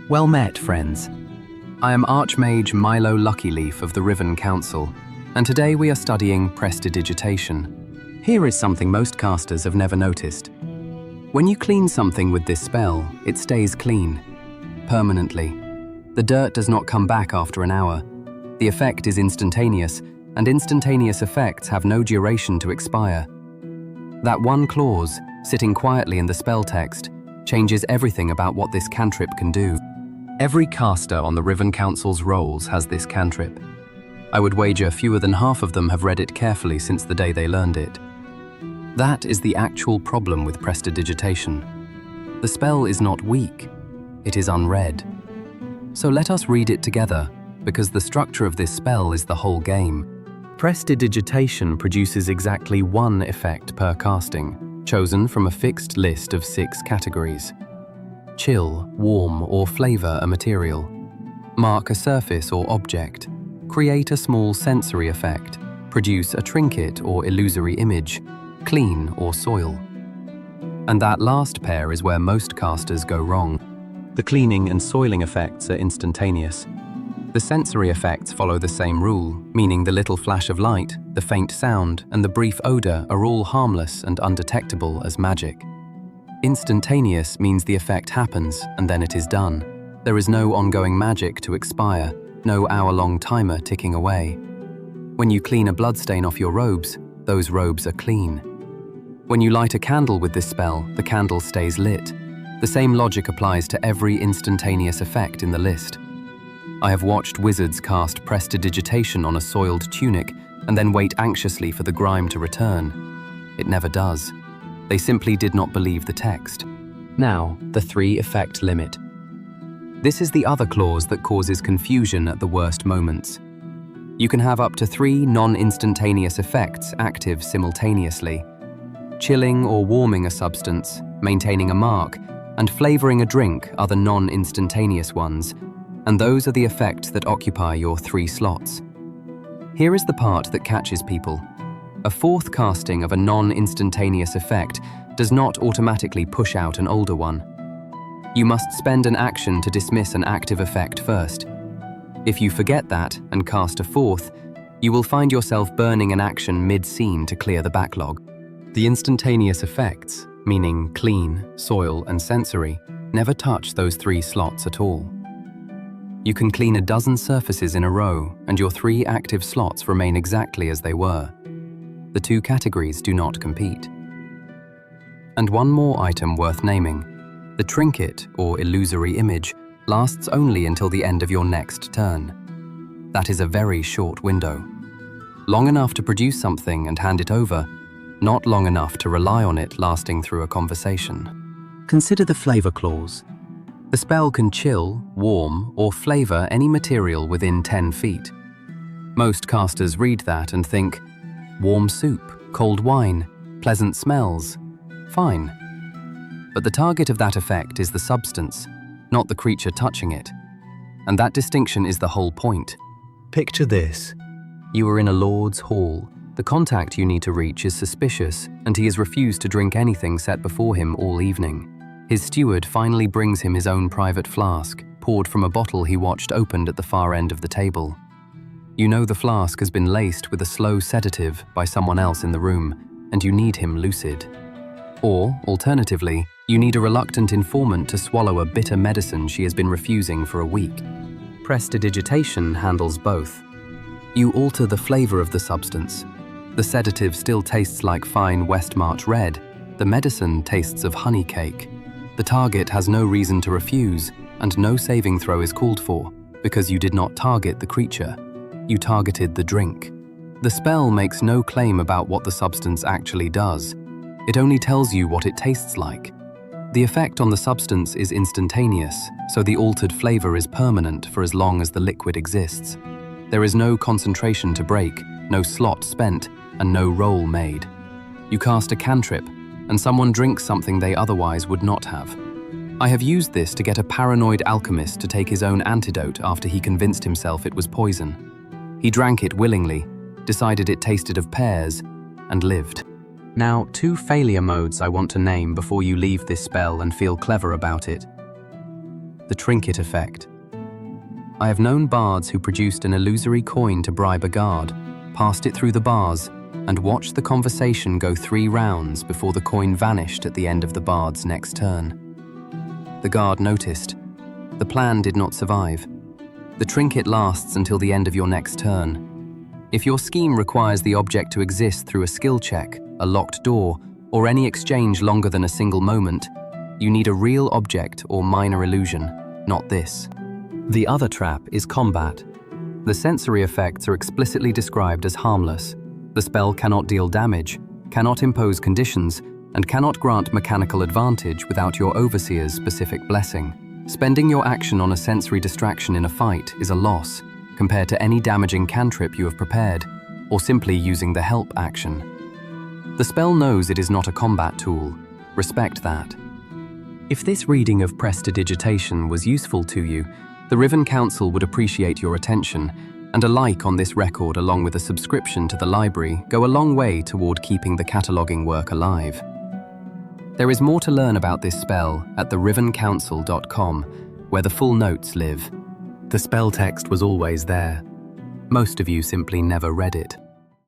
Well met, friends. I am Archmage Milo Luckyleaf of the Riven Council, and today we are studying Prestidigitation. Here is something most casters have never noticed. When you clean something with this spell, it stays clean, permanently. The dirt does not come back after an hour. The effect is instantaneous, and instantaneous effects have no duration to expire. That one clause, sitting quietly in the spell text, changes everything about what this cantrip can do. Every caster on the Riven Council's rolls has this cantrip. I would wager fewer than half of them have read it carefully since the day they learned it. That is the actual problem with Prestidigitation. The spell is not weak, it is unread. So let us read it together, because the structure of this spell is the whole game. Prestidigitation produces exactly one effect per casting, chosen from a fixed list of 6 categories. Chill, warm, or flavor a material. Mark a surface or object. Create a small sensory effect. Produce a trinket or illusory image. Clean or soil. And that last pair is where most casters go wrong. The cleaning and soiling effects are instantaneous. The sensory effects follow the same rule, meaning the little flash of light, the faint sound, and the brief odor are all harmless and undetectable as magic. Instantaneous means the effect happens and then it is done. There is no ongoing magic to expire, no hour-long timer ticking away. When you clean a bloodstain off your robes, those robes are clean. When you light a candle with this spell, the candle stays lit. The same logic applies to every instantaneous effect in the list. I have watched wizards cast Prestidigitation on a soiled tunic and then wait anxiously for the grime to return. It never does. They simply did not believe the text. Now, the 3 effect limit. This is the other clause that causes confusion at the worst moments. You can have up to 3 non-instantaneous effects active simultaneously. Chilling or warming a substance, maintaining a mark, and flavoring a drink are the non-instantaneous ones, and those are the effects that occupy your 3 slots. Here is the part that catches people. A 4th casting of a non-instantaneous effect does not automatically push out an older one. You must spend an action to dismiss an active effect first. If you forget that and cast a 4th, you will find yourself burning an action mid-scene to clear the backlog. The instantaneous effects, meaning clean, soil, and sensory, never touch those 3 slots at all. You can clean a dozen surfaces in a row, and your 3 active slots remain exactly as they were. The 2 categories do not compete. And one more item worth naming. The trinket, or illusory image, lasts only until the end of your next turn. That is a very short window. Long enough to produce something and hand it over, not long enough to rely on it lasting through a conversation. Consider the flavor clause. The spell can chill, warm, or flavor any material within 10 feet. Most casters read that and think, warm soup, cold wine, pleasant smells, fine. But the target of that effect is the substance, not the creature touching it. And that distinction is the whole point. Picture this. You are in a lord's hall. The contact you need to reach is suspicious, and he has refused to drink anything set before him all evening. His steward finally brings him his own private flask, poured from a bottle he watched opened at the far end of the table. You know the flask has been laced with a slow sedative by someone else in the room, and you need him lucid. Or, alternatively, you need a reluctant informant to swallow a bitter medicine she has been refusing for a week. Prestidigitation handles both. You alter the flavor of the substance. The sedative still tastes like fine West March red. The medicine tastes of honey cake. The target has no reason to refuse, and no saving throw is called for, because you did not target the creature. You targeted the drink. The spell makes no claim about what the substance actually does. It only tells you what it tastes like. The effect on the substance is instantaneous, so the altered flavor is permanent for as long as the liquid exists. There is no concentration to break, no slot spent, and no roll made. You cast a cantrip, and someone drinks something they otherwise would not have. I have used this to get a paranoid alchemist to take his own antidote after he convinced himself it was poison. He drank it willingly, decided it tasted of pears, and lived. Now, 2 failure modes I want to name before you leave this spell and feel clever about it. The trinket effect. I have known bards who produced an illusory coin to bribe a guard, passed it through the bars, and watched the conversation go 3 rounds before the coin vanished at the end of the bard's next turn. The guard noticed. The plan did not survive. The trinket lasts until the end of your next turn. If your scheme requires the object to exist through a skill check, a locked door, or any exchange longer than a single moment, you need a real object or minor illusion, not this. The other trap is combat. The sensory effects are explicitly described as harmless. The spell cannot deal damage, cannot impose conditions, and cannot grant mechanical advantage without your overseer's specific blessing. Spending your action on a sensory distraction in a fight is a loss, compared to any damaging cantrip you have prepared, or simply using the help action. The spell knows it is not a combat tool. Respect that. If this reading of Prestidigitation was useful to you, the Riven Council would appreciate your attention, and a like on this record along with a subscription to the library go a long way toward keeping the cataloguing work alive. There is more to learn about this spell at therivencouncil.com, where the full notes live. The spell text was always there. Most of you simply never read it.